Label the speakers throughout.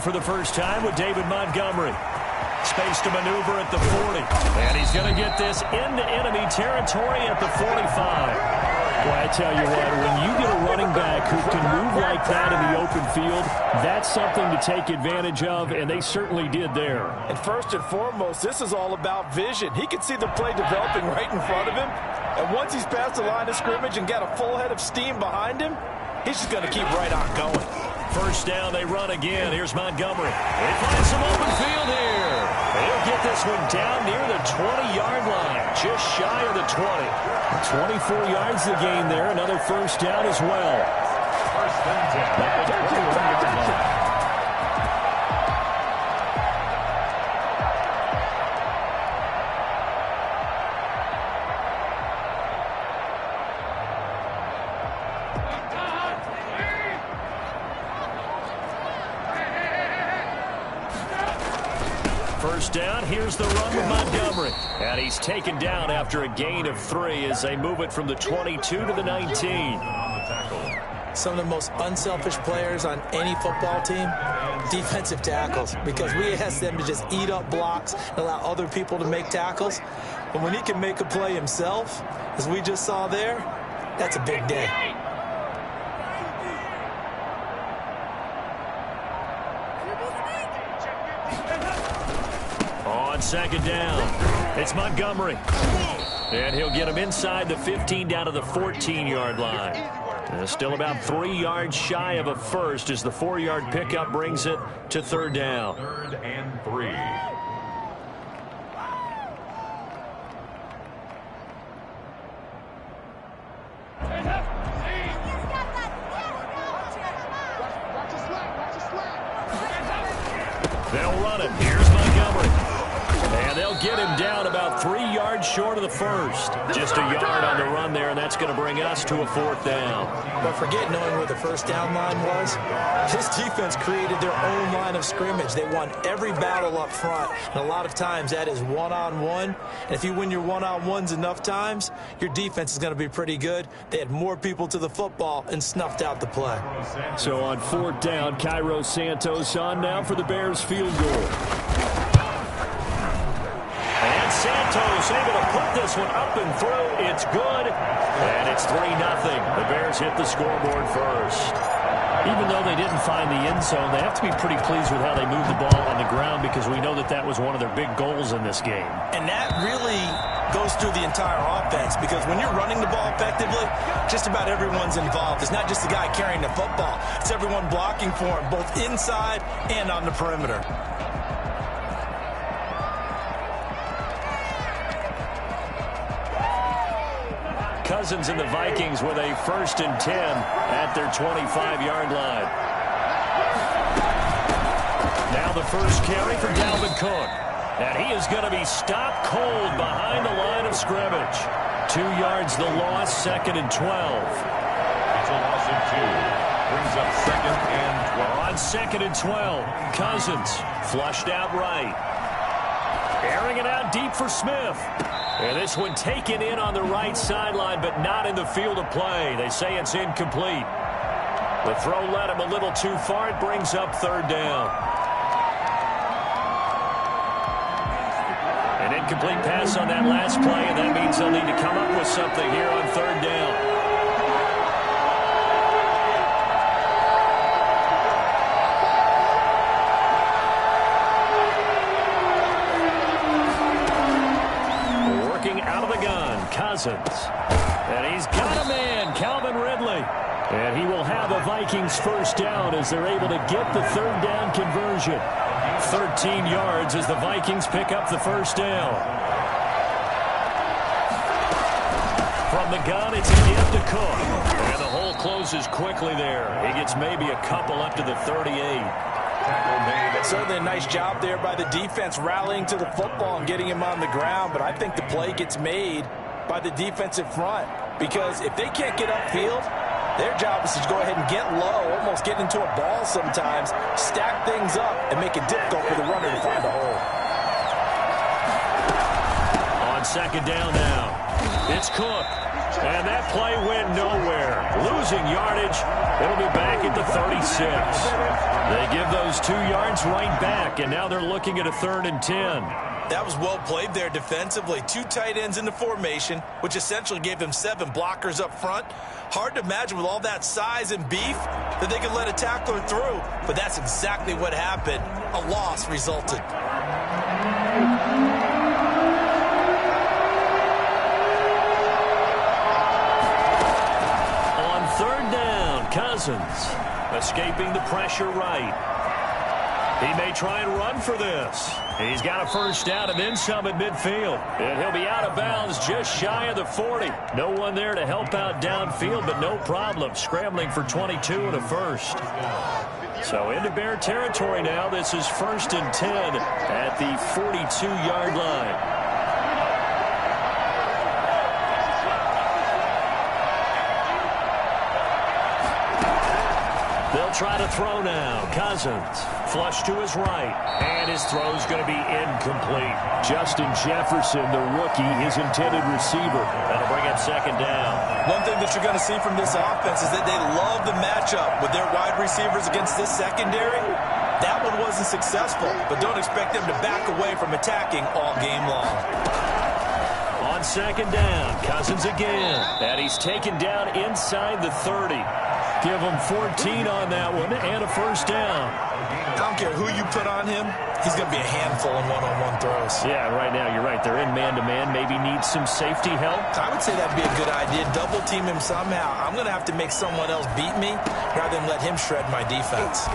Speaker 1: for the first time with David Montgomery. Space to maneuver at the 40. And he's going to get this into enemy territory at the 45. Well, I tell you what, when you get a running back who can move like that in the open field, that's something to take advantage of, and they certainly did there.
Speaker 2: And first and foremost, this is all about vision. He can see the play developing right in front of him, and once he's past the line of scrimmage and got a full head of steam behind him, he's just going to keep right on going.
Speaker 1: First down, they run again. Here's Montgomery. They find some open field here. They'll get this one down near the 20-yard line, just shy of the 20. 24 yards to gain there. Another first down as well.
Speaker 3: First and 10.
Speaker 1: First down, here's the run with Montgomery. And he's taken down after a gain of 3 as they move it from the 22 to the 19.
Speaker 2: Some of the most unselfish players on any football team, defensive tackles, because we ask them to just eat up blocks and allow other people to make tackles. But when he can make a play himself, as we just saw there, that's a big day.
Speaker 1: On second down, it's Montgomery. And he'll get him inside the 15 down to the 14-yard line. Still about 3 yards shy of a first as the 4-yard pickup brings it to third down.
Speaker 3: 3rd and 3.
Speaker 1: They'll run it. Here's Montgomery. And they'll get him down about 3 yards short of the first. Just a yard on the run there, and that's going to bring us to a 4th down.
Speaker 2: But forget knowing where the first down line was. This defense created their own line of scrimmage. They won every battle up front, and a lot of times that is one-on-one. And if you win your one-on-ones enough times, your defense is going to be pretty good. They had more people to the football and snuffed out the play.
Speaker 1: So on 4th down, Cairo Santos on now for the Bears field goal. And Santos able to put this one up and through. It's good. And it's 3-0. The Bears hit the scoreboard first. Even though they didn't find the end zone, they have to be pretty pleased with how they moved the ball on the ground because we know that that was one of their big goals in this game.
Speaker 2: And that really goes through the entire offense because when you're running the ball effectively, just about everyone's involved. It's not just the guy carrying the football. It's everyone blocking for him, both inside and on the perimeter.
Speaker 1: Cousins and the Vikings with a 1st and 10 at their 25-yard line. Now the first carry for Dalvin Cook. And he is going to be stopped cold behind the line of scrimmage. 2 yards the loss, 2nd and 12.
Speaker 3: It's a loss of 2. Brings up 2nd and 12.
Speaker 1: On 2nd and 12, Cousins flushed out right. Airing it out deep for Smith. And this one taken in on the right sideline, but not in the field of play. They say it's incomplete. The throw led him a little too far. It brings up 3rd down. An incomplete pass on that last play, and that means they'll need to come up with something here on 3rd down. Cousins. And he's got a man, Calvin Ridley. And he will have a Vikings first down as they're able to get the 3rd down conversion. 13 yards as the Vikings pick up the first down. From the gun, it's a gift to Cook. And the hole closes quickly there. He gets maybe a couple up to the 38.
Speaker 2: Certainly a nice job there by the defense rallying to the football and getting him on the ground, but I think the play gets made by the defensive front because if they can't get upfield, their job is to go ahead and get low, almost get into a ball sometimes, stack things up, and make it difficult for the runner to find a hole.
Speaker 1: On 2nd down now, It's Cook. And that play went nowhere. Losing yardage. It'll be back at the 36. They give those 2 yards right back, and now they're looking at a 3rd and 10.
Speaker 2: That was well played there defensively. 2 tight ends in the formation, which essentially gave them 7 blockers up front. Hard to imagine with all that size and beef that they could let a tackler through, but that's exactly what happened. A loss resulted.
Speaker 1: On 3rd down, Cousins escaping the pressure right. He may try and run for this. He's got a 1st down and then some at midfield. And he'll be out of bounds just shy of the 40. No one there to help out downfield, but no problem. Scrambling for 22 and a 1st. So into Bear territory now. This is 1st and 10 at the 42-yard line. They'll try to throw now. Cousins, flush to his right. And his throw's going to be incomplete. Justin Jefferson, the rookie, his intended receiver. That'll bring up 2nd down.
Speaker 2: One thing that you're going to see from this offense is that they love the matchup with their wide receivers against this secondary. That one wasn't successful, but don't expect them to back away from attacking all game long.
Speaker 1: On 2nd down, Cousins again. And he's taken down inside the 30. Give him 14 on that one and a 1st down.
Speaker 2: I don't care who you put on him. He's going to be a handful in one-on-one throws.
Speaker 1: Yeah, right now you're right. They're in man-to-man. Maybe needs some safety help.
Speaker 2: I would say that'd be a good idea. Double team him somehow. I'm going to have to make someone else beat me rather than let him shred my defense.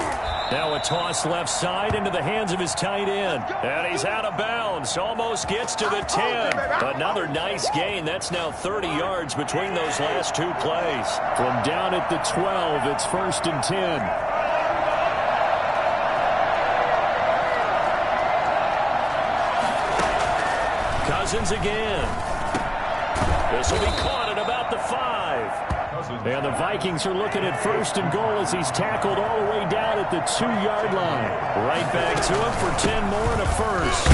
Speaker 1: Now a toss left side into the hands of his tight end. And he's out of bounds. Almost gets to the 10. Another nice gain. That's now 30 yards between those last 2 plays. From down at the 12, it's 1st and 10. Cousins again. This will be caught at about the 5. And the Vikings are looking at 1st and goal as he's tackled all the way down at the 2-yard line. Right back to him for 10 more and a 1st.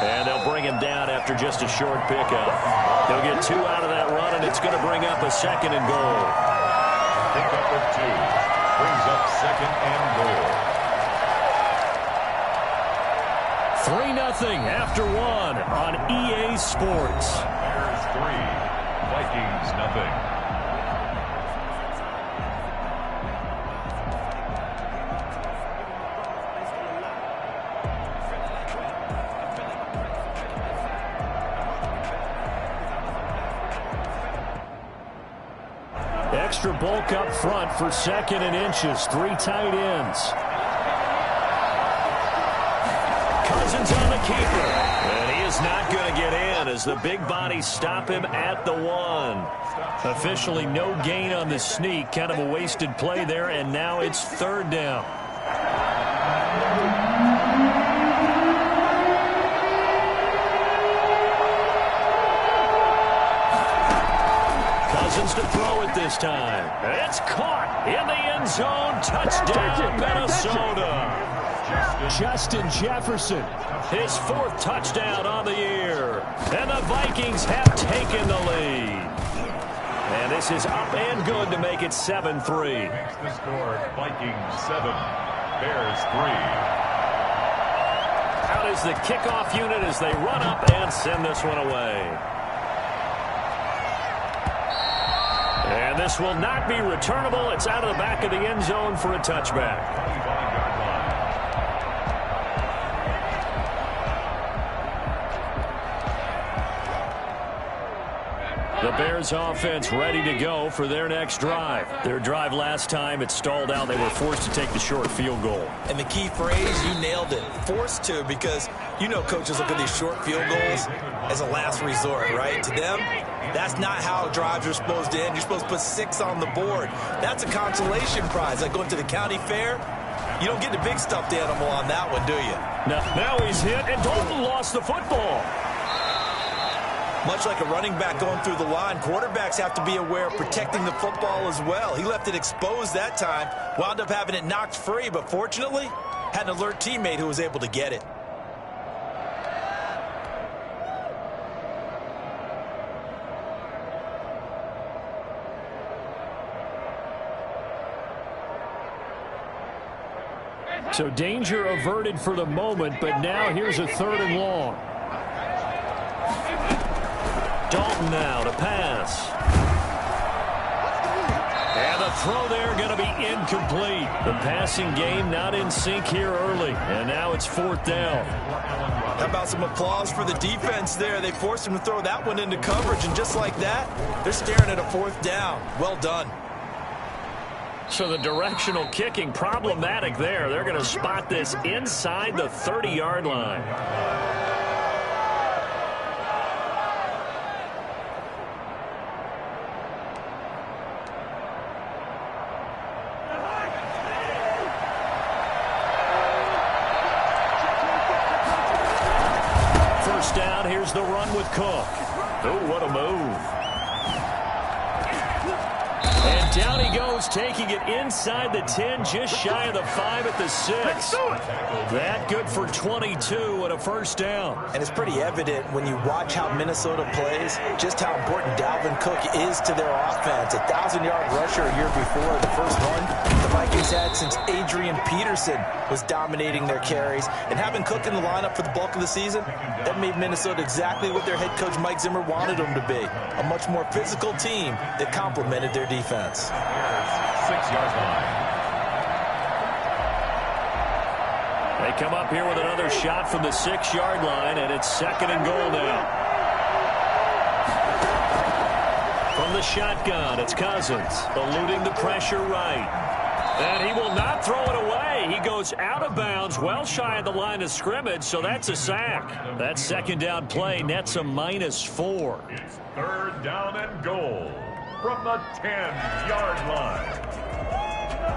Speaker 1: And they'll bring him down after just a short pickup. They'll get 2 out of that run, and it's going to bring up a 2nd and goal.
Speaker 3: Pickup of 2 brings up 2nd and goal.
Speaker 1: 3-0 after 1 on EA Sports.
Speaker 3: Bears 3, Vikings nothing.
Speaker 1: Extra bulk up front for 2nd and inches. 3 tight ends. Cousins on the keeper. And he is not going to get in as the big bodies stop him at the 1. Officially no gain on the sneak. Kind of a wasted play there, and now it's 3rd down. Cousins to throw it this time. It's caught in the end zone. Touchdown, Minnesota. Justin Jefferson, his 4th touchdown on the year. And the Vikings have taken the lead. And this is up and good to make it 7-3.
Speaker 3: Makes the score Vikings 7, Bears 3.
Speaker 1: Out is the kickoff unit as they run up and send this one away. And this will not be returnable. It's out of the back of the end zone for a touchback. The Bears offense ready to go for their next drive. Their drive last time, it stalled out. They were forced to take the short field goal.
Speaker 2: And the key phrase, you nailed it. Forced to, because you know coaches look at these short field goals as a last resort, right? To them, that's not how drives are supposed to end. You're supposed to put 6 on the board. That's a consolation prize. Like going to the county fair, you don't get the big stuffed animal on that one, do you?
Speaker 1: Now he's hit, and Dalton lost the football.
Speaker 2: Much like a running back going through the line, quarterbacks have to be aware of protecting the football as well. He left it exposed that time, wound up having it knocked free, but fortunately, had an alert teammate who was able to get it.
Speaker 1: So danger averted for the moment, but now here's a 3rd and long. Dalton now to pass. And the throw there going to be incomplete. The passing game not in sync here early, and now it's 4th down.
Speaker 2: How about some applause for the defense there? They forced him to throw that one into coverage, and just like that, they're staring at a 4th down. Well done.
Speaker 1: So the directional kicking problematic there. They're going to spot this inside the 30-yard line. First down, here's the run with Cook. Oh, what a move. And down he goes, taking it inside the 10, just shy of the 5 at the 6. That good for 22 and a first down.
Speaker 2: And it's pretty evident when you watch how Minnesota plays, just how important Dalvin Cook is to their offense. 1,000-yard rusher a year before, the first one the Vikings had since Adrian Peterson was dominating their carries. And having Cook in the lineup for the bulk of the season, that made Minnesota exactly what their head coach Mike Zimmer wanted them to be. A much more physical team that complemented their defense.
Speaker 3: 6-yard line.
Speaker 1: They come up here with another shot from the 6-yard line, and it's 2nd and goal now. From the shotgun, it's Cousins, eluding the pressure right. And he will not throw it away. He goes out of bounds, well shy of the line of scrimmage, so that's a sack. That 2nd down play nets a -4.
Speaker 3: It's 3rd down and goal from the 10-yard line.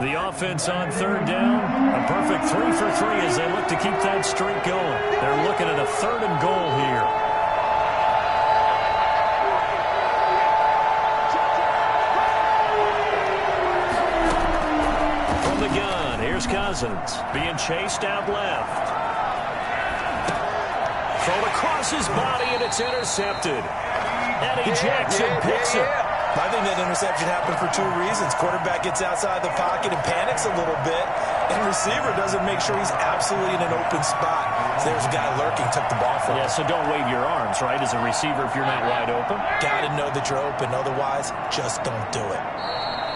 Speaker 1: The offense on 3rd down, a perfect 3 for 3 as they look to keep that streak going. They're looking at a 3rd and goal here. From the gun, here's Cousins, being chased out left. Thrown across his body, and it's intercepted. Eddie Jackson picks it.
Speaker 2: I think that interception happened for 2 reasons. Quarterback gets outside the pocket and panics a little bit, and receiver doesn't make sure he's absolutely in an open spot. So there's a guy lurking, took the ball from him.
Speaker 1: Yeah, so don't wave your arms, right, as a receiver if you're not wide open.
Speaker 2: Got to know that you're open. Otherwise, just don't do it.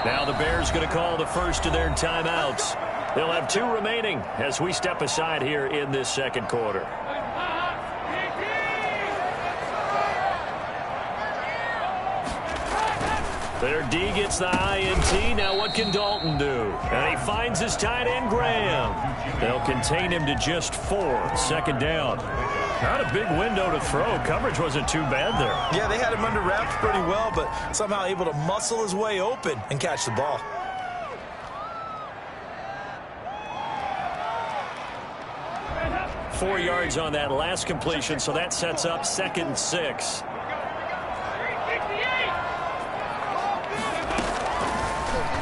Speaker 1: Now the Bears going to call the first of their timeouts. They'll have 2 remaining as we step aside here in this 2nd quarter. Their D gets the INT. Now what can Dalton do? And he finds his tight end, Graham. They'll contain him to just 4. 2nd down. Not a big window to throw. Coverage wasn't too bad there.
Speaker 2: Yeah, they had him under wraps pretty well, but somehow able to muscle his way open and catch the ball.
Speaker 1: Four yards on that last completion, so that sets up 2nd and 6.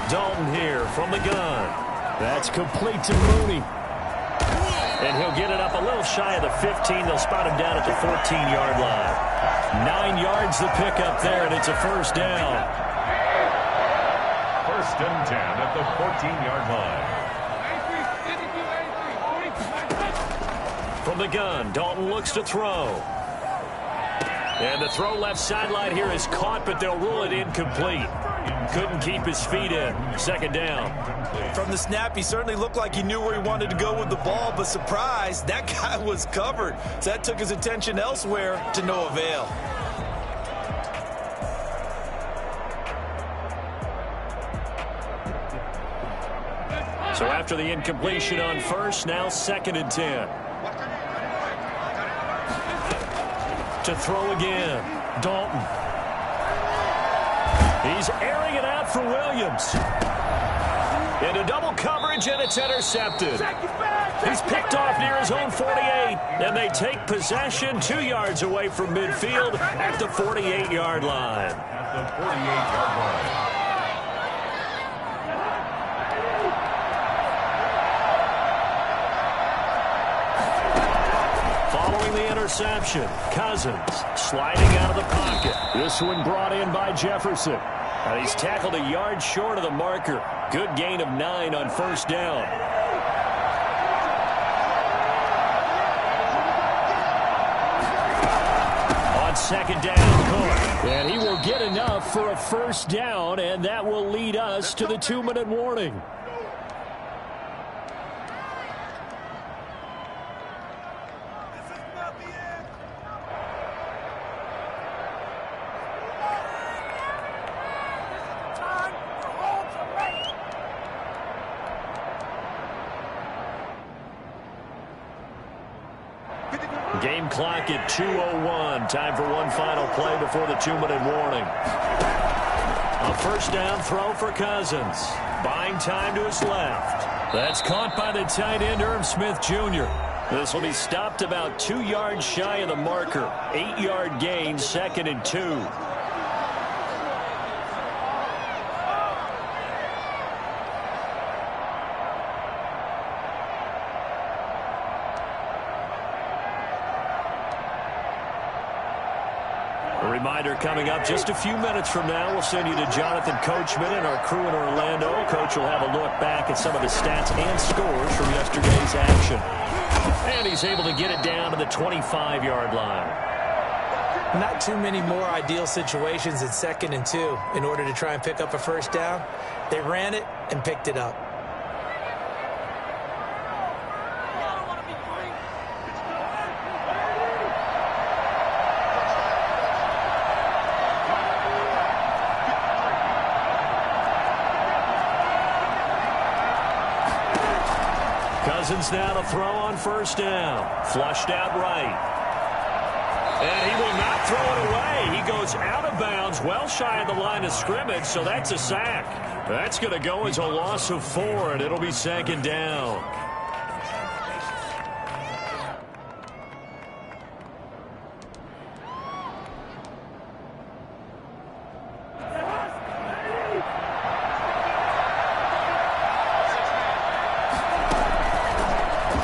Speaker 1: Dalton here from the gun. That's complete to Mooney. And he'll get it up a little shy of the 15. They'll spot him down at the 14-yard line. 9 yards the pickup there, and it's a first down.
Speaker 3: 1st and 10 at the 14-yard line.
Speaker 1: From the gun, Dalton looks to throw. And the throw left sideline here is caught, but they'll rule it incomplete. Couldn't keep his feet in. 2nd down.
Speaker 2: From the snap, he certainly looked like he knew where he wanted to go with the ball, but surprise, that guy was covered. So that took his attention elsewhere to no avail.
Speaker 1: So after the incompletion on first, now 2nd and 10. To throw again, Dalton. He's airing it out for Williams. Into double coverage, and it's intercepted. He's picked off near his own 48, and they take possession 2 yards away from midfield at the 48-yard line.
Speaker 3: At the 48-yard line.
Speaker 1: The interception. Cousins sliding out of the pocket. This one brought in by Jefferson. And he's tackled a yard short of the marker. Good gain of 9 on first down. second down. Cook. And he will get enough for a first down, and that will lead us to the 2-minute warning. Game clock at 2:01. Time for one final play before the 2-minute warning. A first down throw for Cousins. Buying time to his left. That's caught by the tight end, Irv Smith Jr. This will be stopped about 2 yards shy of the marker. 8-yard gain, 2nd and 2. A reminder coming up just a few minutes from now, we'll send you to Jonathan Coachman and our crew in Orlando. Coach will have a look back at some of the stats and scores from yesterday's action. And he's able to get it down to the 25-yard line.
Speaker 2: Not too many more ideal situations at 2nd and 2 in order to try and pick up a first down. They ran it and picked it up.
Speaker 1: Cousins now to throw on first down. Flushed out right. And he will not throw it away. He goes out of bounds, well shy of the line of scrimmage, so that's a sack. That's going to go as a loss of 4, and it'll be 2nd down.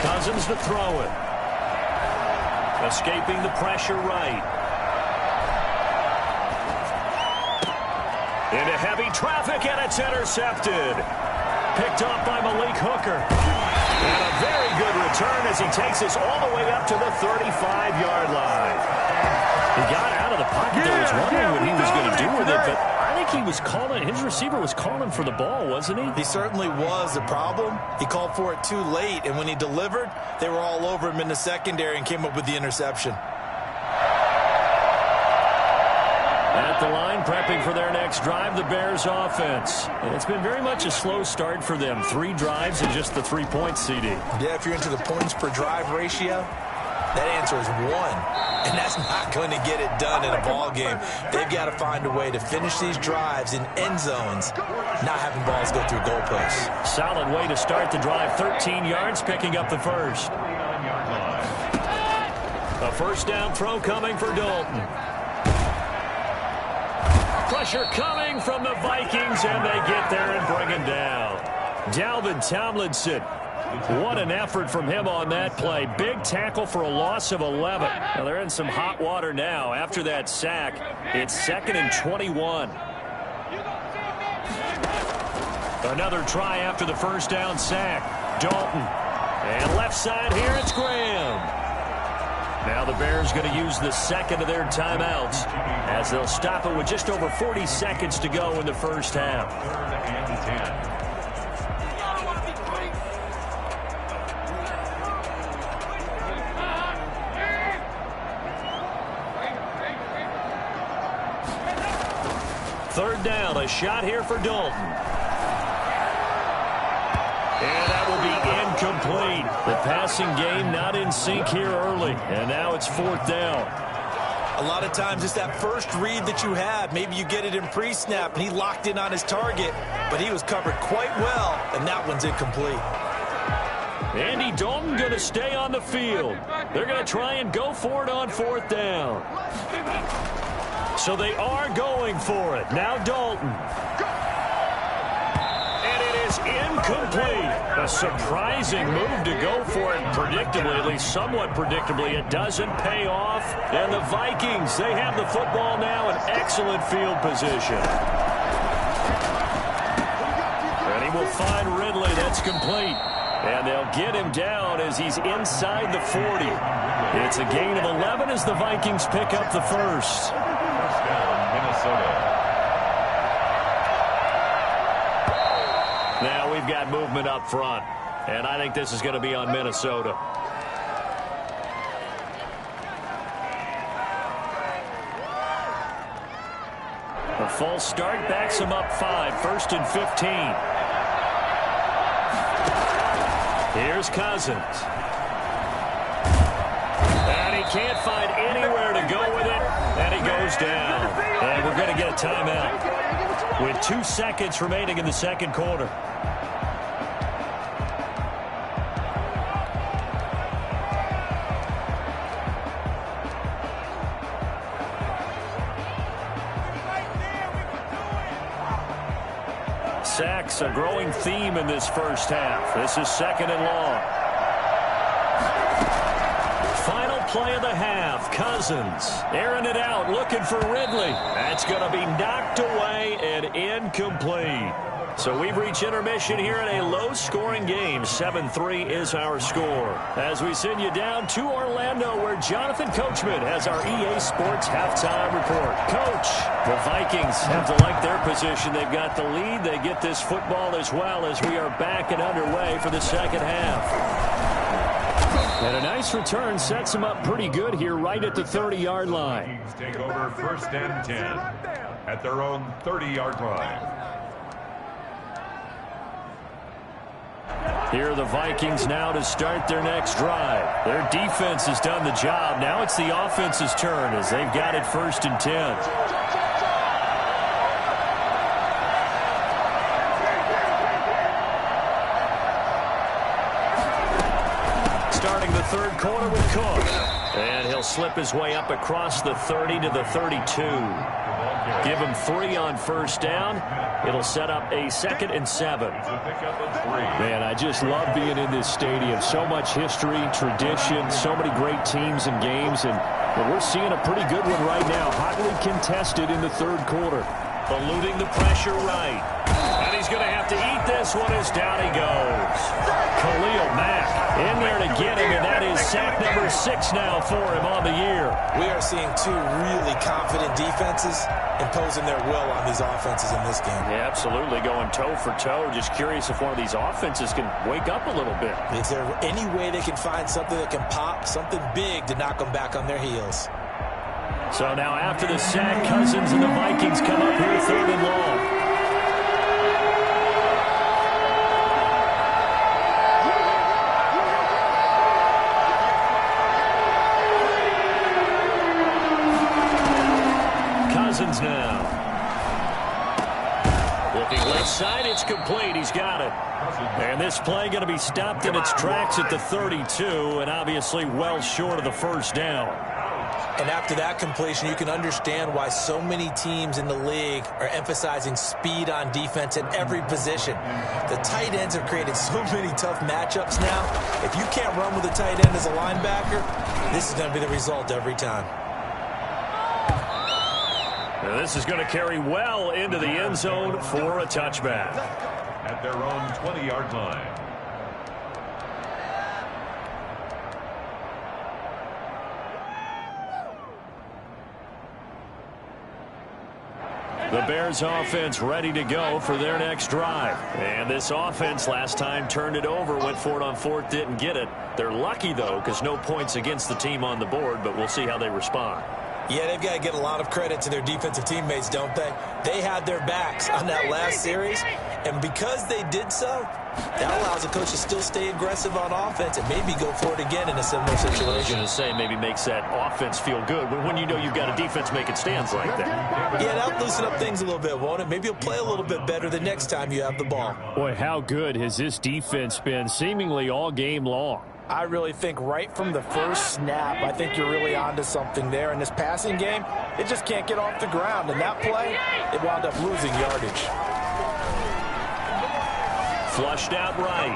Speaker 1: Cousins to throw it. Escaping the pressure right. Into heavy traffic, and it's intercepted. Picked off by Malik Hooker. And a very good return as he takes us all the way up to the 35-yard line. He got out of the pocket there. Was wondering what he was going to do with it, but I think he was calling, his receiver was calling for the ball, wasn't he?
Speaker 2: He certainly was. The problem, he called for it too late, and when he delivered, they were all over him in the secondary and came up with the interception.
Speaker 1: At the line, prepping for their next drive, the Bears offense. And it's been very much a slow start for them. 3 drives and just the 3 points, CD.
Speaker 2: Yeah, if you're into the points per drive ratio, that answer is 1. And that's not going to get it done in a ball game. They've got to find a way to finish these drives in end zones, not having balls go through goalposts.
Speaker 1: Solid way to start the drive. 13 yards, picking up the first. A first down throw coming for Dalton. Pressure coming from the Vikings, and they get there and bring him down. Dalvin Tomlinson. What an effort from him on that play. Big tackle for a loss of 11. Now they're in some hot water now. After that sack, it's 2nd and 21. Another try after the first down sack. Dalton. And left side here, it's Graham. Now the Bears going to use the second of their timeouts as they'll stop it with just over 40 seconds to go in the first half.
Speaker 3: 3rd and 10.
Speaker 1: Third down, a shot here for Dalton. And that will be incomplete. The passing game not in sync here early. And now it's 4th down.
Speaker 2: A lot of times it's that first read that you have. Maybe you get it in pre-snap and he locked in on his target, but he was covered quite well, and that one's incomplete.
Speaker 1: Andy Dalton going to stay on the field. They're going to try and go for it on 4th down. So they are going for it. Now Dalton. And it is incomplete. A surprising move to go for it. Predictably, at least somewhat predictably, it doesn't pay off. And the Vikings, they have the football now in excellent field position. And he will find Ridley. That's complete. And they'll get him down as he's inside the 40. It's a gain of 11 as the Vikings pick up the first.
Speaker 3: First down, Minnesota.
Speaker 1: Now we've got movement up front, and I think this is going to be on Minnesota. A false start backs him up 5, 1st and 15. Here's Cousins. And he can't find anywhere to go with it, and he goes down. And we're going to get a timeout with 2 seconds remaining in the second quarter. Sacks, a growing theme in this first half. This is 2nd and long. Final play of the half. Cousins airing it out, looking for Ridley. That's going to be knocked away and incomplete. So we've reached intermission here in a low-scoring game. 7-3 is our score. As we send you down to Orlando, where Jonathan Coachman has our EA Sports halftime report. Coach, the Vikings have to like their position. They've got the lead. They get this football as well as we are back and underway for the second half. And a nice return sets them up pretty good here right at the 30-yard line.
Speaker 3: Vikings take over 1st and 10 at their own 30-yard line.
Speaker 1: Here are the Vikings now to start their next drive. Their defense has done the job. Now it's the offense's turn as they've got it 1st and 10. Starting the third quarter with Cook. And he'll slip his way up across the 30 to the 32. Give him 3 on 1st down. It'll set up a 2nd and 7. Man, I just love being in this stadium. So much history, tradition, so many great teams and games. And we're seeing a pretty good one right now. Hotly contested in the third quarter. Eluding the pressure right. And he's going to have to eat this one as down he goes. Mack in there to get him, and that is sack number 6 now for him on the year.
Speaker 2: We are seeing 2 really confident defenses imposing their will on these offenses in this game.
Speaker 1: Yeah, absolutely, going toe for toe. Just curious if one of these offenses can wake up a little bit.
Speaker 2: Is there any way they can find something that can pop, something big to knock them back on their heels?
Speaker 1: So now after the sack, Cousins and the Vikings come up here 3rd and long. Now. Looking left side, it's complete. He's got it. And this play going to be stopped in its tracks at the 32, and obviously well short of the 1st down.
Speaker 2: And after that completion, you can understand why so many teams in the league are emphasizing speed on defense at every position. The tight ends have created so many tough matchups now. If you can't run with a tight end as a linebacker, this is going to be the result every time.
Speaker 1: Now this is going to carry well into the end zone for a touchback.
Speaker 3: At their own 20-yard line.
Speaker 1: The Bears offense ready to go for their next drive. And this offense last time turned it over, went for it on 4th, didn't get it. They're lucky, though, because no points against the team on the board, but we'll see how they respond.
Speaker 2: Yeah, they've got to get a lot of credit to their defensive teammates, don't they? They had their backs on that last series, and because they did so, that allows the coach to still stay aggressive on offense and maybe go for it again in a similar situation.
Speaker 1: I was going to say maybe makes that offense feel good when you know you've got a defense making stands like that.
Speaker 2: Yeah, that'll loosen up things a little bit, won't it? Maybe you'll play a little bit better the next time you have the ball.
Speaker 1: Boy, how good has this defense been seemingly all game long?
Speaker 2: I really think right from the first snap, I think you're really onto something there. In this passing game, it just can't get off the ground. And that play, it wound up losing yardage.
Speaker 1: Flushed out right.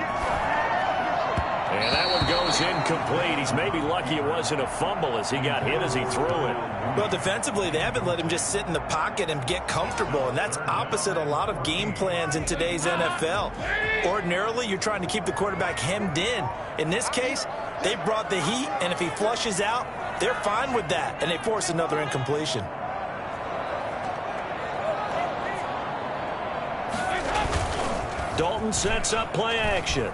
Speaker 1: And that one goes incomplete. He's maybe lucky it wasn't a fumble as he got hit as he threw it.
Speaker 2: Well, defensively, they haven't let him just sit in the pocket and get comfortable, and that's opposite a lot of game plans in today's NFL. Ordinarily, you're trying to keep the quarterback hemmed in. In this case, they brought the heat, and if he flushes out, they're fine with that, and they force another incompletion.
Speaker 1: Dalton sets up play action.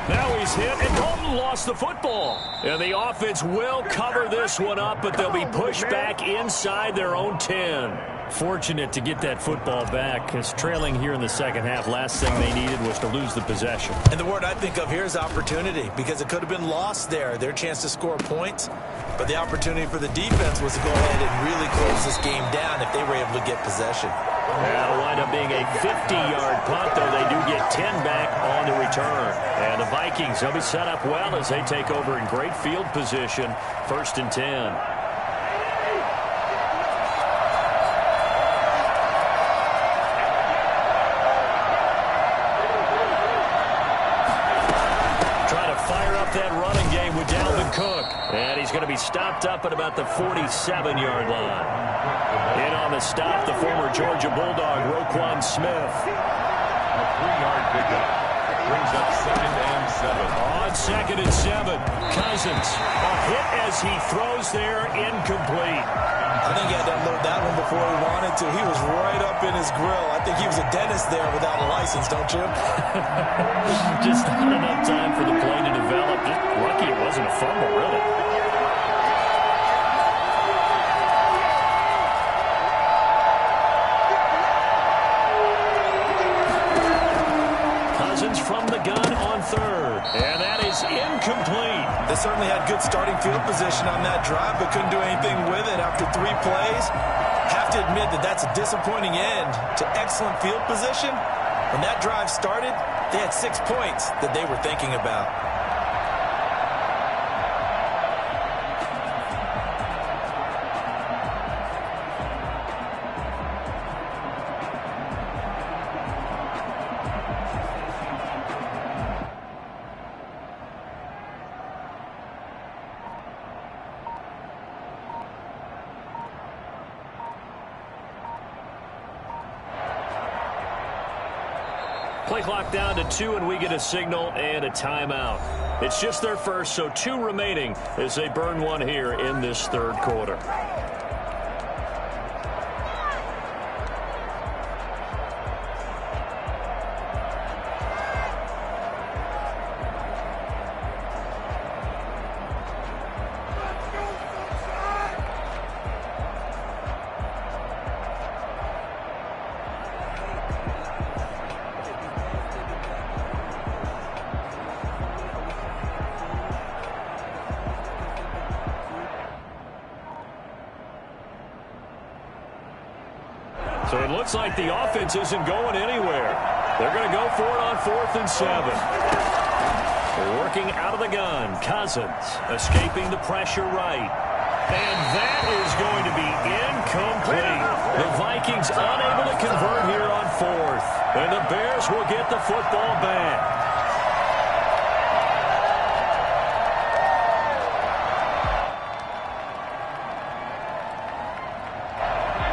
Speaker 1: Now he's hit, and Dalton lost the football. And the offense will cover this one up, but they'll be pushed back inside their own 10. Fortunate to get that football back, because trailing here in the second half, last thing they needed was to lose the possession.
Speaker 2: And the word I think of here is opportunity, because it could have been lost there, their chance to score points. But the opportunity for the defense was to go ahead and really close this game down if they were able to get possession.
Speaker 1: That'll wind up being a 50-yard punt, though they do get 10 back on the return. And the Vikings, they'll be set up well as they take over in great field position, 1st and 10. That running game with Dalvin Cook. And he's going to be stopped up at about the 47-yard line. In on the stop, the former Georgia Bulldog, Roquan Smith.
Speaker 3: A 3-yard pickup. Brings up 2nd and 7.
Speaker 1: On 2nd and 7, Cousins. A hit as he throws there, incomplete.
Speaker 2: I think he had to unload that one before he wanted to. He was right up in his grill. I think he was a dentist there without a license, don't you?
Speaker 1: Just not enough time for the play to develop. Just lucky it wasn't a fumble, really. Cousins from the gun on 3rd. And that is incomplete.
Speaker 2: They certainly had good starting field position on that drive, but couldn't do anything with it after 3 plays. Have to admit that that's a disappointing end to excellent field position. When that drive started, they had 6 points that they were thinking about.
Speaker 1: Play clock down to 2, and we get a signal and a timeout. It's just their first, so 2 remaining as they burn one here in this 3rd quarter. So it looks like the offense isn't going anywhere. They're going to go for it on 4th and 7. Working out of the gun. Cousins escaping the pressure right. And that is going to be incomplete. The Vikings unable to convert here on 4th. And the Bears will get the football back.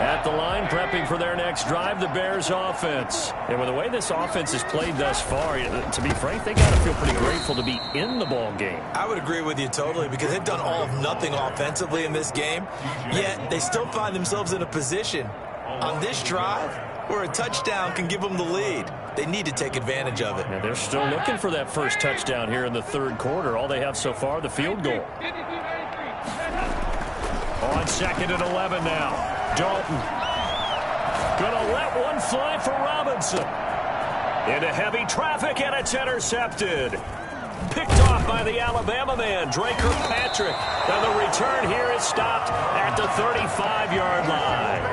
Speaker 1: At the line, prepping for their next drive, the Bears offense. And with the way this offense has played thus far, to be frank, they got to feel pretty grateful to be in the ball game.
Speaker 2: I would agree with you totally, because they've done all of nothing offensively in this game, yet they still find themselves in a position on this drive where a touchdown can give them the lead. They need to take advantage of it.
Speaker 1: And they're still looking for that first touchdown here in the 3rd quarter. All they have so far, the field goal. On 2nd and 11 now. Dalton gonna let one fly for Robinson. Into heavy traffic, and it's intercepted. Picked off by the Alabama man, Drake Kirkpatrick. And the return here is stopped at the 35-yard line.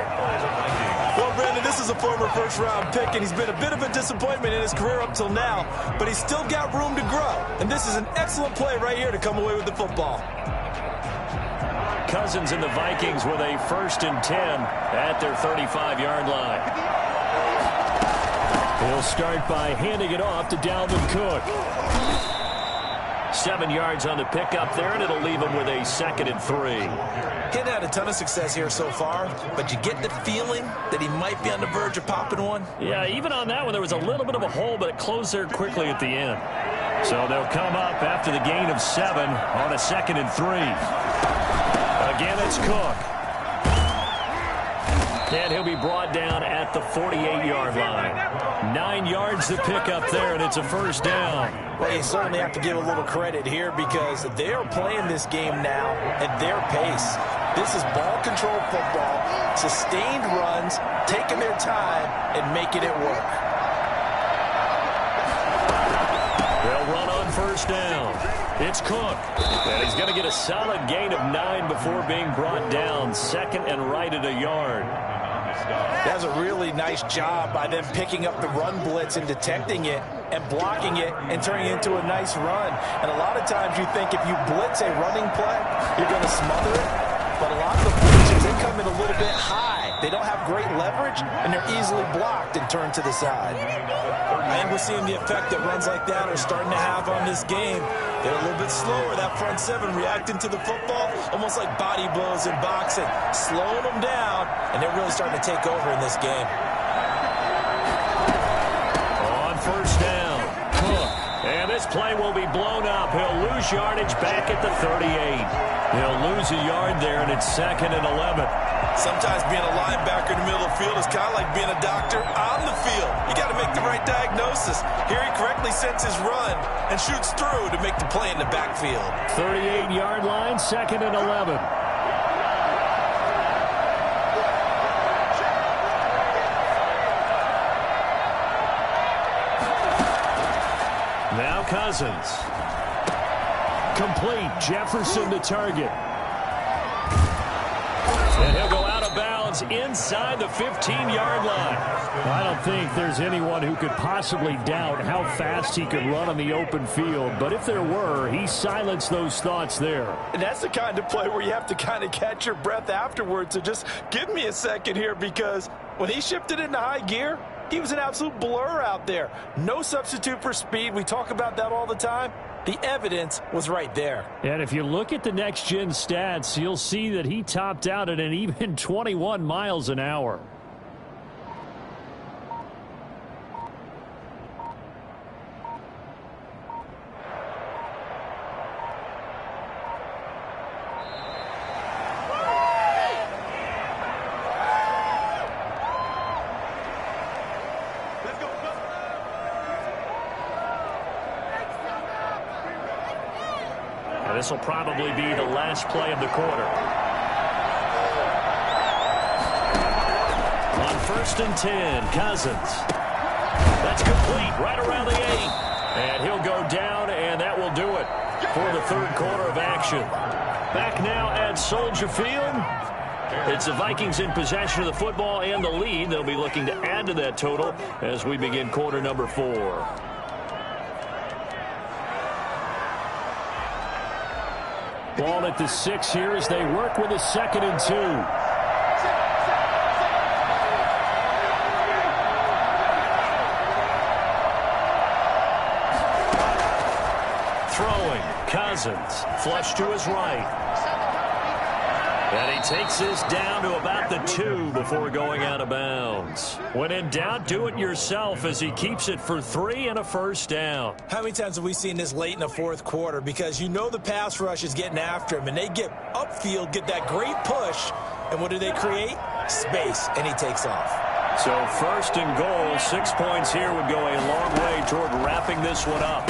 Speaker 2: Well, Brandon, this is a former first-round pick, and he's been a bit of a disappointment in his career up till now, but he's still got room to grow. And this is an excellent play right here to come away with the football.
Speaker 1: Cousins and the Vikings with a 1st and 10 at their 35-yard line. He'll start by handing it off to Dalvin Cook. 7 yards on the pickup there, and it'll leave him with a 2nd and 3.
Speaker 2: He hadn't had a ton of success here so far, but you get the feeling that he might be on the verge of popping one.
Speaker 1: Yeah, even on that one, there was a little bit of a hole, but it closed there quickly at the end. So they'll come up after the gain of 7 on a 2nd and 3. Again, it's Cook. And he'll be brought down at the 48-yard line. 9 yards to pick up there, and it's a first down.
Speaker 2: Well, you certainly have to give a little credit here because they are playing this game now at their pace. This is ball control football, sustained runs, taking their time and making it work.
Speaker 1: They'll run on first down. It's Cook. And he's going to get a solid gain of 9 before being brought down. 2nd and right at a yard.
Speaker 2: That's a really nice job by them picking up the run blitz and detecting it and blocking it and turning it into a nice run. And a lot of times you think if you blitz a running play, you're going to smother it. But a lot of the blitzes, they come in a little bit high. They don't have great leverage, and they're easily blocked and turned to the side. I think we're seeing the effect that runs like that are starting to have on this game. They're a little bit slower, that front 7 reacting to the football, almost like body blows in boxing, slowing them down, and they're really starting to take over in this game.
Speaker 1: On first down, Cook. And this play will be blown up. He'll lose yardage back at the 38. He'll lose a yard there, and it's 2nd and 11.
Speaker 2: Sometimes being a linebacker in the middle of the field is kind of like being a doctor on the field. You got to make the right diagnosis. Here he correctly sets his run and shoots through to make the play in the backfield.
Speaker 1: 38-yard line, 2nd and 11. Now Cousins. Complete. Jefferson to target. And he'll go out of bounds inside the 15-yard line. I don't think there's anyone who could possibly doubt how fast he could run on the open field. But if there were, he silenced those thoughts there.
Speaker 2: And that's the kind of play where you have to kind of catch your breath afterwards. So just give me a second here, because when he shifted into high gear, he was an absolute blur out there. No substitute for speed. We talk about that all the time. The evidence was right there.
Speaker 1: And if you look at the next-gen stats, you'll see that he topped out at an even 21 miles an hour. This will probably be the last play of the quarter. On 1st and 10, Cousins. That's complete right around the 8. And he'll go down, and that will do it for the 3rd quarter of action. Back now at Soldier Field. It's the Vikings in possession of the football and the lead. They'll be looking to add to that total as we begin quarter number 4. Ball at the 6 here as they work with a 2nd and 2. Throwing, Cousins, flush to his right. And he takes this down to about the 2 before going out of bounds. When in doubt, do it yourself as he keeps it for 3 and a first down.
Speaker 2: How many times have we seen this late in the 4th quarter? Because you know the pass rush is getting after him, and they get upfield, get that great push, and what do they create? Space, and he takes off.
Speaker 1: So 1st and goal, 6 points here would go a long way toward wrapping this one up.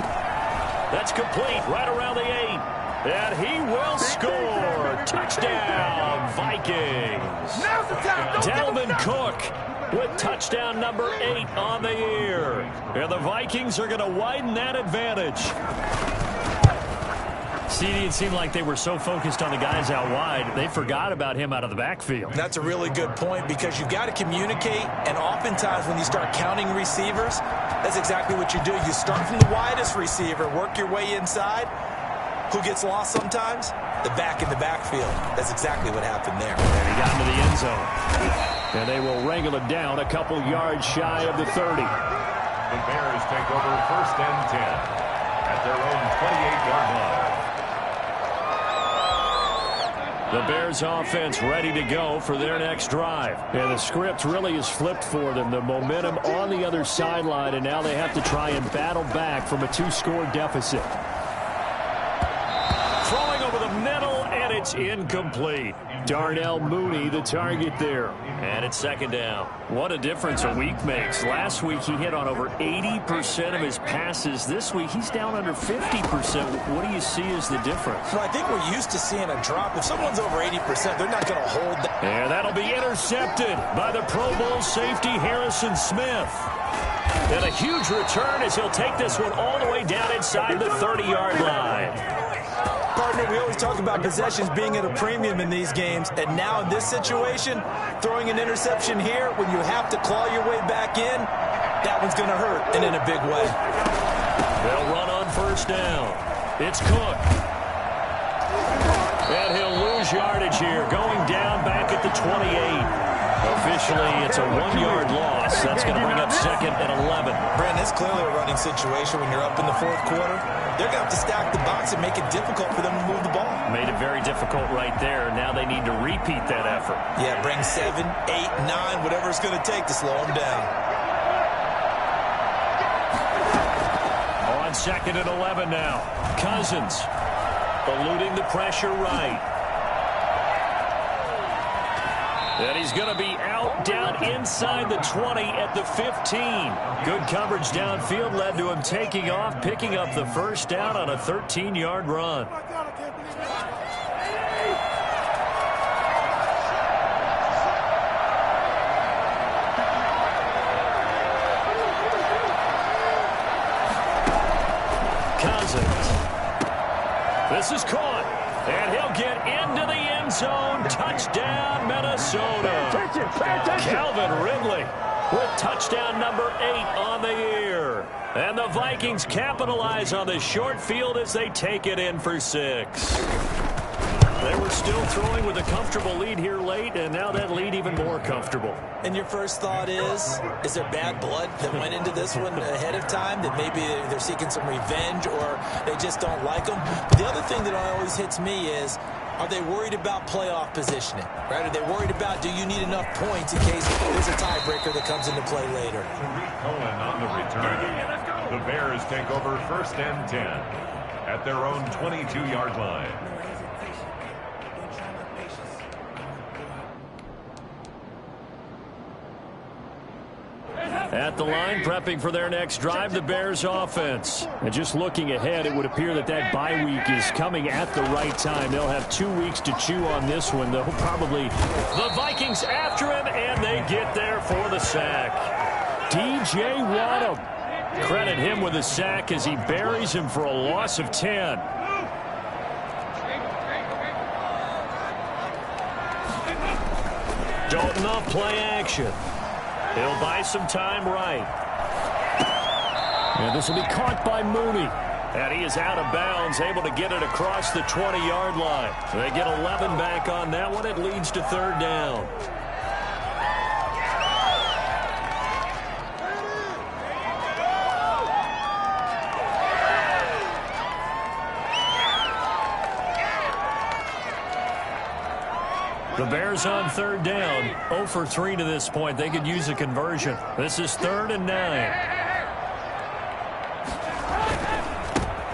Speaker 1: That's complete right around the 8. And he will score. Touchdown, Vikings. Dalvin Cook with touchdown number 8 on the year. And the Vikings are going to widen that advantage. CD, it seemed like they were so focused on the guys out wide, they forgot about him out of the backfield.
Speaker 2: That's a really good point, because you've got to communicate, and oftentimes when you start counting receivers, that's exactly what you do. You start from the widest receiver, work your way inside. Who gets lost sometimes? The back in the backfield. That's exactly what happened there.
Speaker 1: And he got into the end zone. And they will wrangle it down a couple yards shy of the 30.
Speaker 3: The Bears take over 1st and 10 at their own 28-yard line.
Speaker 1: The Bears offense ready to go for their next drive. And the script really is flipped for them. The momentum on the other sideline, and now they have to try and battle back from a 2-score deficit. Throwing over the middle, and it's incomplete. Darnell Mooney, the target there. And it's second down. What a difference a week makes. Last week he hit on over 80% of his passes. This week he's down under 50%. What do you see as the difference?
Speaker 2: Well, I think we're used to seeing a drop. If someone's over 80%, they're not going to hold that.
Speaker 1: And that'll be intercepted by the Pro Bowl safety Harrison Smith. And a huge return as he'll take this one all the way down inside the 30-yard line.
Speaker 2: Partner, we always talk about possessions being at a premium in these games, and now in this situation, throwing an interception here when you have to claw your way back in, that one's going to hurt, and in a big way.
Speaker 1: They'll run on first down. It's Cook. And he'll lose yardage here, going down back at the 28. Officially, it's a 1-yard loss. That's going to bring up second and 11.
Speaker 2: Brandon, it's clearly a running situation when you're up in the fourth quarter. They're going to have to stack the box and make it difficult for them to move the ball.
Speaker 1: Made it very difficult right there. Now they need to repeat that effort.
Speaker 2: Yeah, bring 7, 8, 9, whatever it's going to take to slow them down.
Speaker 1: On second and 11 now. Cousins eluding the pressure right. And he's going to be out down inside the 20 at the 15. Good coverage downfield led to him taking off, picking up the first down on a 13-yard run. Cousins. This is caught. And he'll get into the end zone. Touchdown, Minnesota. Calvin Ridley with touchdown number 8 on the year. And the Vikings capitalize on the short field as they take it in for 6. They were still throwing with a comfortable lead here late, and now that lead even more comfortable.
Speaker 2: And your first thought is there bad blood that went into this one ahead of time, that maybe they're seeking some revenge or they just don't like them? But the other thing that always hits me is, are they worried about playoff positioning? Right? Are they worried about, do you need enough points in case there's a tiebreaker that comes into play later?
Speaker 3: Cohen on the return. The Bears take over first and 10 at their own 22-yard line.
Speaker 1: At the line, prepping for their next drive, the Bears offense. And just looking ahead, it would appear that bye week is coming at the right time. They'll have 2 weeks to chew on this one, though. Probably the Vikings after him, and they get there for the sack. DJ Waddle. Credit him with a sack as he buries him for a loss of 10. Dalton off play action. He'll buy some time right. And this will be caught by Mooney. And he is out of bounds, able to get it across the 20-yard line. They get 11 back on that one. It leads to third down. The Bears on third down, 0 for 3 to this point. They could use a conversion. This is 3rd and 9.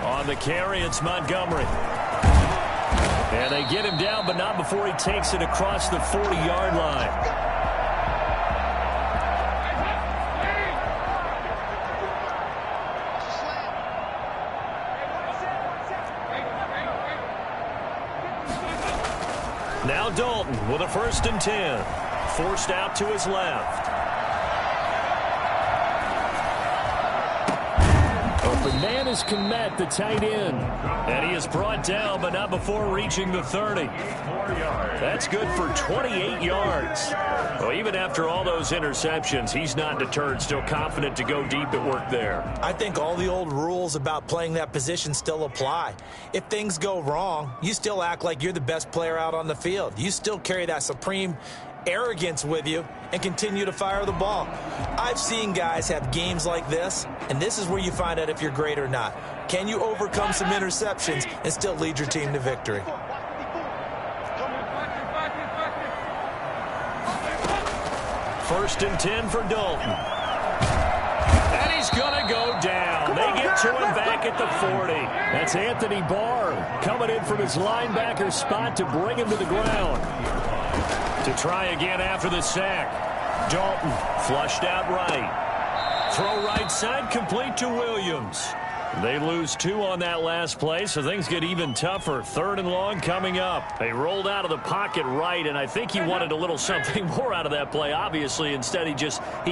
Speaker 1: On the carry, it's Montgomery. And they get him down, but not before he takes it across the 40-yard line. Now Dalton with a 1st and 10. Forced out to his left. Open man is Mack, the tight end. And he is brought down, but not before reaching the 30. That's good for 28 yards. Well, even after all those interceptions, he's not deterred, still confident to go deep at work there.
Speaker 2: I think all the old rules about playing that position still apply. If things go wrong, you still act like you're the best player out on the field. You still carry that supreme arrogance with you and continue to fire the ball. I've seen guys have games like this, and this is where you find out if you're great or not. Can you overcome some interceptions and still lead your team to victory?
Speaker 1: First and 10 for Dalton. And he's going to go down. They get to him back at the 40. That's Anthony Barr coming in from his linebacker spot to bring him to the ground. To try again after the sack. Dalton flushed out right. Throw right side, complete to Williams. They lose 2 on that last play, so things get even tougher. 3rd and long coming up. They rolled out of the pocket right, and I think he wanted a little something more out of that play, obviously. Instead, he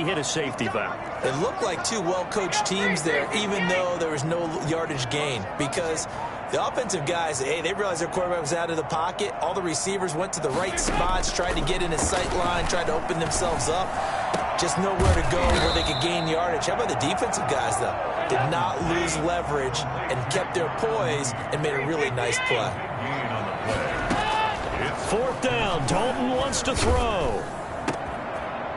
Speaker 1: hit a safety valve.
Speaker 2: It looked like 2 well-coached teams there, even though there was no yardage gain, because the offensive guys, hey, they realized their quarterback was out of the pocket. All the receivers went to the right spots, tried to get in his sight line, tried to open themselves up. Just nowhere to go where they could gain yardage. How about the defensive guys, though? Did not lose leverage and kept their poise and made a really nice play.
Speaker 1: 4th down. Dalton wants to throw.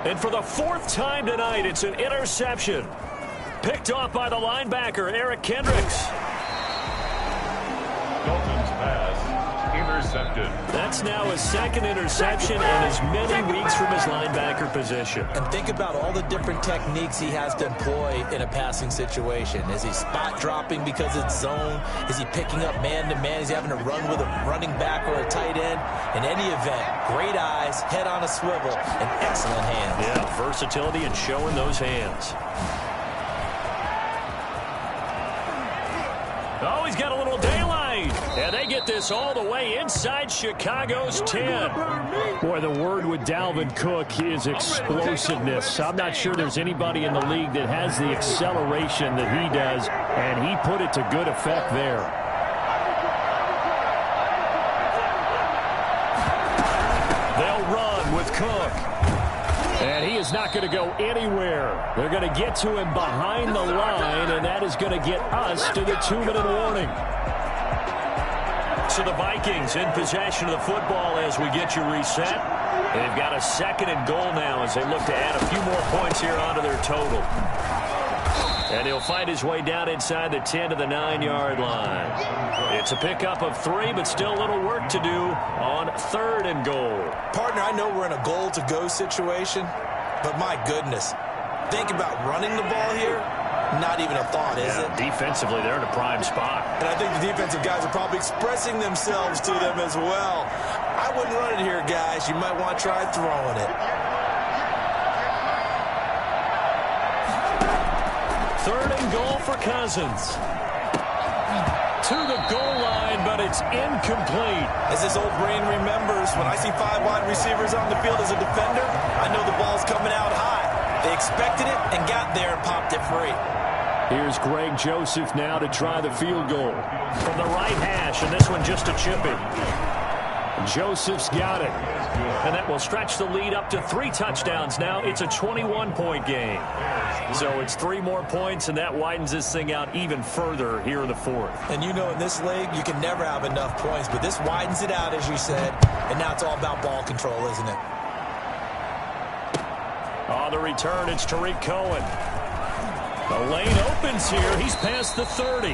Speaker 1: And for the 4th time tonight, it's an interception. Picked off by the linebacker, Eric Kendricks.
Speaker 3: Dalton's pass intercepted.
Speaker 1: That's now his 2nd interception and as many weeks from his linebacker position.
Speaker 2: And think about all the different techniques he has to employ in a passing situation. Is he spot dropping because it's zone? Is he picking up man-to-man? Is he having to run with a running back or a tight end? In any event, great eyes, head on a swivel, and excellent hands.
Speaker 1: Yeah, versatility and showing those hands. Oh, he's got a little daylight. And they get this all the way inside Chicago's 10. Boy, the word with Dalvin Cook is explosiveness. I'm not sure there's anybody in the league that has the acceleration that he does, and he put it to good effect there. They'll run with Cook. And he is not going to go anywhere. They're going to get to him behind the line, and that is going to get us to the 2-minute warning. So the Vikings in possession of the football as we get you reset. They've got a 2nd and goal now as they look to add a few more points here onto their total. And he'll find his way down inside the 10 to the 9-yard line. It's a pickup of 3, but still a little work to do on 3rd and goal.
Speaker 2: Partner, I know we're in a goal-to-go situation, but my goodness, think about running the ball here. Not even a thought, is it?
Speaker 1: Defensively, they're in a prime spot.
Speaker 2: And I think the defensive guys are probably expressing themselves to them as well. I wouldn't run it here, guys. You might want to try throwing it.
Speaker 1: 3rd and goal for Cousins. To the goal line, but it's incomplete.
Speaker 2: As this old brain remembers, when I see 5 wide receivers on the field as a defender, I know the ball's coming out high. They expected it and got there and popped it free.
Speaker 1: Here's Greg Joseph now to try the field goal. From the right hash, and this one just a chip in. Joseph's got it. And that will stretch the lead up to 3 touchdowns now. It's a 21-point game. So it's 3 more points, and that widens this thing out even further here in the 4th.
Speaker 2: And you know in this league, you can never have enough points, but this widens it out, as you said, and now it's all about ball control, isn't it?
Speaker 1: On the return, it's Tariq Cohen. The lane opens here. He's past the 30.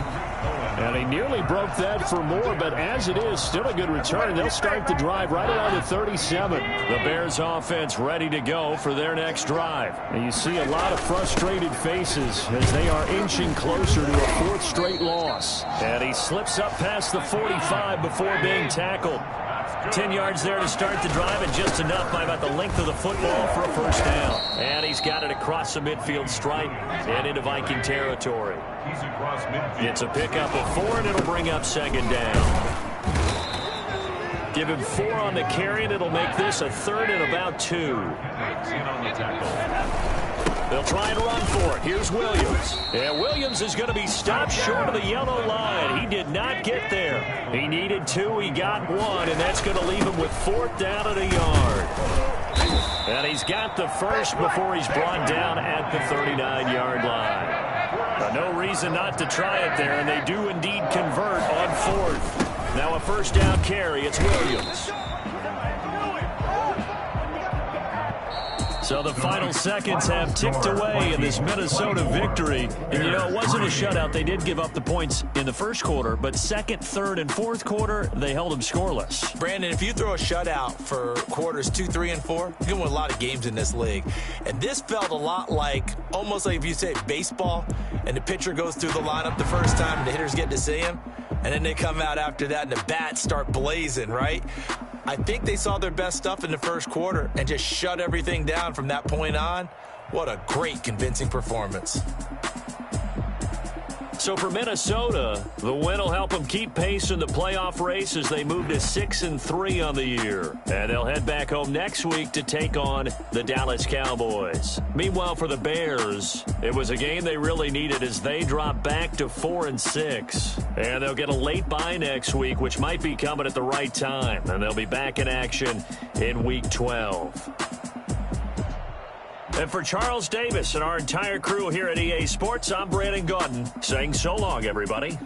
Speaker 1: And he nearly broke that for more, but as it is, still a good return. They'll start the drive right around the 37. The Bears offense ready to go for their next drive. And you see a lot of frustrated faces as they are inching closer to a 4th straight loss. And he slips up past the 45 before being tackled. 10 yards there to start the drive, and just enough by about the length of the football for a 1st down. And he's got it across the midfield stripe and into Viking territory. It's a pickup of 4, and it'll bring up 2nd down. Give him 4 on the carry, and it'll make this a 3rd and about 2. They'll try and run for it. Here's Williams. And Williams is going to be stopped short of the yellow line. He did not get there. He needed 2. He got 1, and that's going to leave him with 4th down at a yard. And he's got the 1st before he's brought down at the 39-yard line. But no reason not to try it there, and they do indeed convert on 4th. Now a 1st down carry. It's Williams. So the final seconds have ticked away in this Minnesota victory. And, you know, it wasn't a shutout. They did give up the points in the first quarter, but second, third, and fourth quarter, they held them scoreless.
Speaker 2: Brandon, if you throw a shutout for quarters 2, 3, and 4, you can win a lot of games in this league. And this felt a lot like, almost like if you say baseball, and the pitcher goes through the lineup the first time, and the hitters get to see him, and then they come out after that, and the bats start blazing, right? I think they saw their best stuff in the first quarter and just shut everything down from that point on. What a great, convincing performance.
Speaker 1: So for Minnesota, the win will help them keep pace in the playoff race as they move to 6-3 on the year. And they'll head back home next week to take on the Dallas Cowboys. Meanwhile, for the Bears, it was a game they really needed as they drop back to 4-6. And they'll get a late bye next week, which might be coming at the right time. And they'll be back in action in Week 12. And for Charles Davis and our entire crew here at EA Sports, I'm Brandon Gaudin saying so long, everybody.